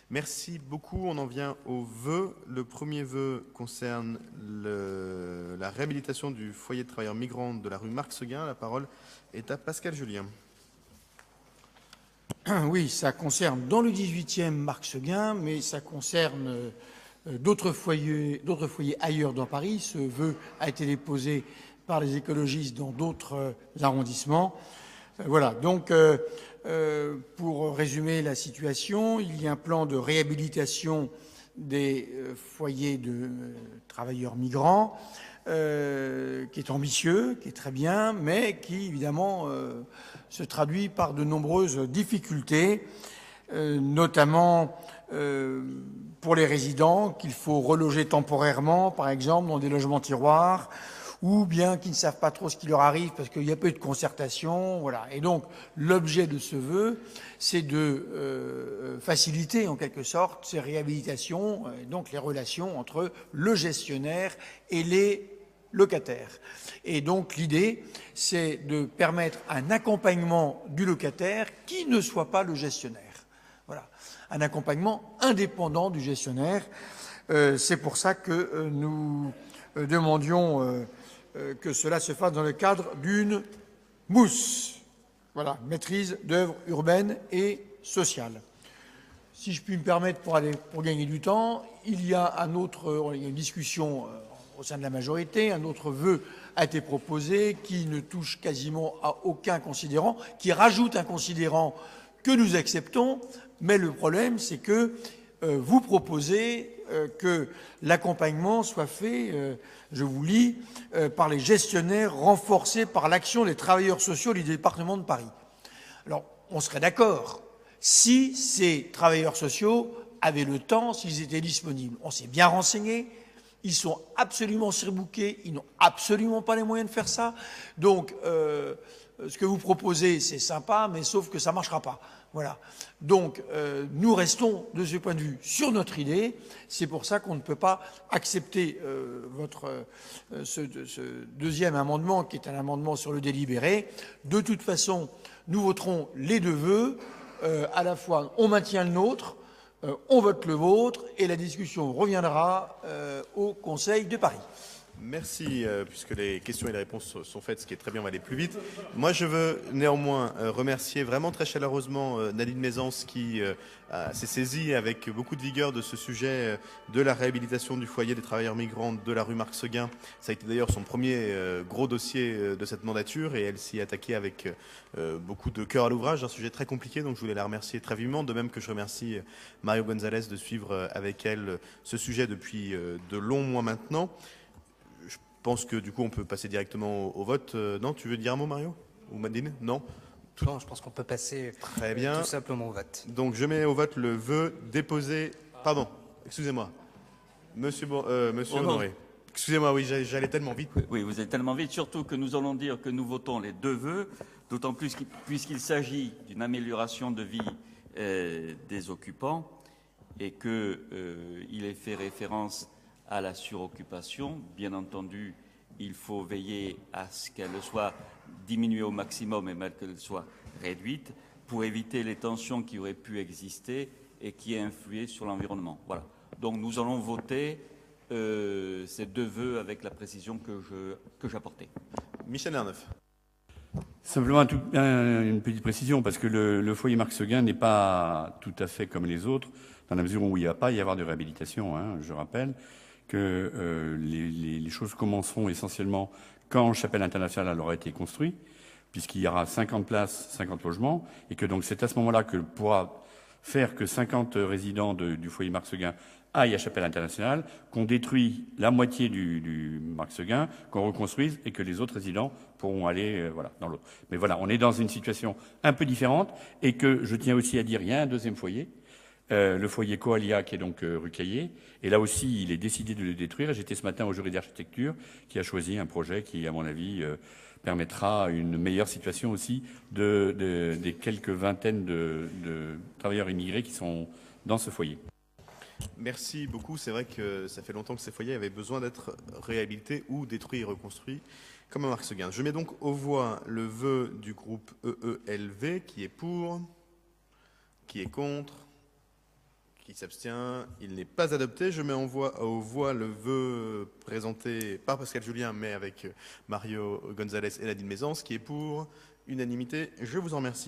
Merci beaucoup. On en vient aux vœux. Le premier vœu concerne la réhabilitation du foyer de travailleurs migrants de la rue Marc-Seguin. La parole est à Pascal Julien. Oui, ça concerne dans le 18e Marc-Seguin, mais ça concerne d'autres foyers ailleurs dans Paris. Ce vœu a été déposé par les écologistes dans d'autres arrondissements. Voilà, donc pour résumer la situation, il y a un plan de réhabilitation des foyers de travailleurs migrants qui est ambitieux, qui est très bien, mais qui évidemment se traduit par de nombreuses difficultés, notamment pour les résidents qu'il faut reloger temporairement, par exemple, dans des logements tiroirs, ou bien qui ne savent pas trop ce qui leur arrive parce qu'il y a peu de concertation, voilà. Et donc, l'objet de ce vœu, c'est de faciliter, en quelque sorte, ces réhabilitations, donc les relations entre le gestionnaire et les locataires. Et donc, l'idée, c'est de permettre un accompagnement du locataire qui ne soit pas le gestionnaire. Voilà. Un accompagnement indépendant du gestionnaire. C'est pour ça que nous demandions que cela se fasse dans le cadre d'une MOUS, voilà, maîtrise d'œuvres urbaines et sociales. Si je puis me permettre, pour gagner du temps, il y a une discussion au sein de la majorité, un autre vœu a été proposé qui ne touche quasiment à aucun considérant, qui rajoute un considérant que nous acceptons, mais le problème c'est que vous proposez que l'accompagnement soit fait, je vous lis, par les gestionnaires renforcés par l'action des travailleurs sociaux du département de Paris. Alors, on serait d'accord si ces travailleurs sociaux avaient le temps, s'ils étaient disponibles. On s'est bien renseigné, ils sont absolument surbookés, ils n'ont absolument pas les moyens de faire ça. Donc, ce que vous proposez, c'est sympa, mais sauf que ça ne marchera pas. Voilà. Donc, nous restons, de ce point de vue, sur notre idée. C'est pour ça qu'on ne peut pas accepter ce deuxième amendement, qui est un amendement sur le délibéré. De toute façon, nous voterons les deux vœux. À la fois, on maintient le nôtre, on vote le vôtre, et la discussion reviendra au Conseil de Paris. Merci, puisque les questions et les réponses sont faites, ce qui est très bien, on va aller plus vite. Moi, je veux néanmoins remercier vraiment très chaleureusement Nadine Mézance qui s'est saisie avec beaucoup de vigueur de ce sujet de la réhabilitation du foyer des travailleurs migrants de la rue Marc-Seguin. Ça a été d'ailleurs son premier gros dossier de cette mandature et elle s'y est attaquée avec beaucoup de cœur à l'ouvrage, un sujet très compliqué, donc je voulais la remercier très vivement, de même que je remercie Mario Gonzalez de suivre avec elle ce sujet depuis de longs mois maintenant. Je pense que du coup on peut passer directement au vote. Non, tu veux dire un mot, Mario? Ou Madine? Non? Non, je pense qu'on peut passer Très bien. tout simplement au vote. Donc je mets au vote le vœu déposé... Pardon, excusez-moi. Monsieur Honoré. Excusez-moi, oui, j'allais tellement vite. Oui, vous allez tellement vite, surtout que nous allons dire que nous votons les deux vœux, d'autant plus puisqu'il s'agit d'une amélioration de vie des occupants et qu'il est fait référence à la suroccupation. Bien entendu, il faut veiller à ce qu'elle soit diminuée au maximum et même qu'elle soit réduite pour éviter les tensions qui auraient pu exister et qui aient influé sur l'environnement. Voilà. Donc nous allons voter ces deux vœux avec la précision que j'apportais. Michel Herneuf. Simplement une petite précision, parce que le foyer Marc-Seguin n'est pas tout à fait comme les autres, dans la mesure où il ne va pas y avoir de réhabilitation, hein, je rappelle que les choses commenceront essentiellement quand Chapelle Internationale aura été construit, puisqu'il y aura 50 places, 50 logements, et que donc c'est à ce moment-là que pourra faire que 50 résidents du foyer Marc-Seguin aillent à Chapelle Internationale, qu'on détruit la moitié du Marc-Seguin, qu'on reconstruise, et que les autres résidents pourront aller dans l'autre. Mais voilà, on est dans une situation un peu différente, et que je tiens aussi à dire, il y a un deuxième foyer, le foyer Coalia qui est donc rue Caillé. Et là aussi, il est décidé de le détruire. J'étais ce matin au jury d'architecture qui a choisi un projet qui, à mon avis, permettra une meilleure situation aussi des quelques vingtaines de travailleurs immigrés qui sont dans ce foyer. Merci beaucoup. C'est vrai que ça fait longtemps que ces foyers avaient besoin d'être réhabilités ou détruits et reconstruits comme à Marc-Seguin. Je mets donc aux voix le vœu du groupe EELV qui est pour, qui est contre, Qui s'abstient? Il n'est pas adopté. Je mets aux voix le vœu présenté par Pascal Julien, mais avec Mario Gonzalez et Nadine Maisance, qui est pour unanimité. Je vous en remercie.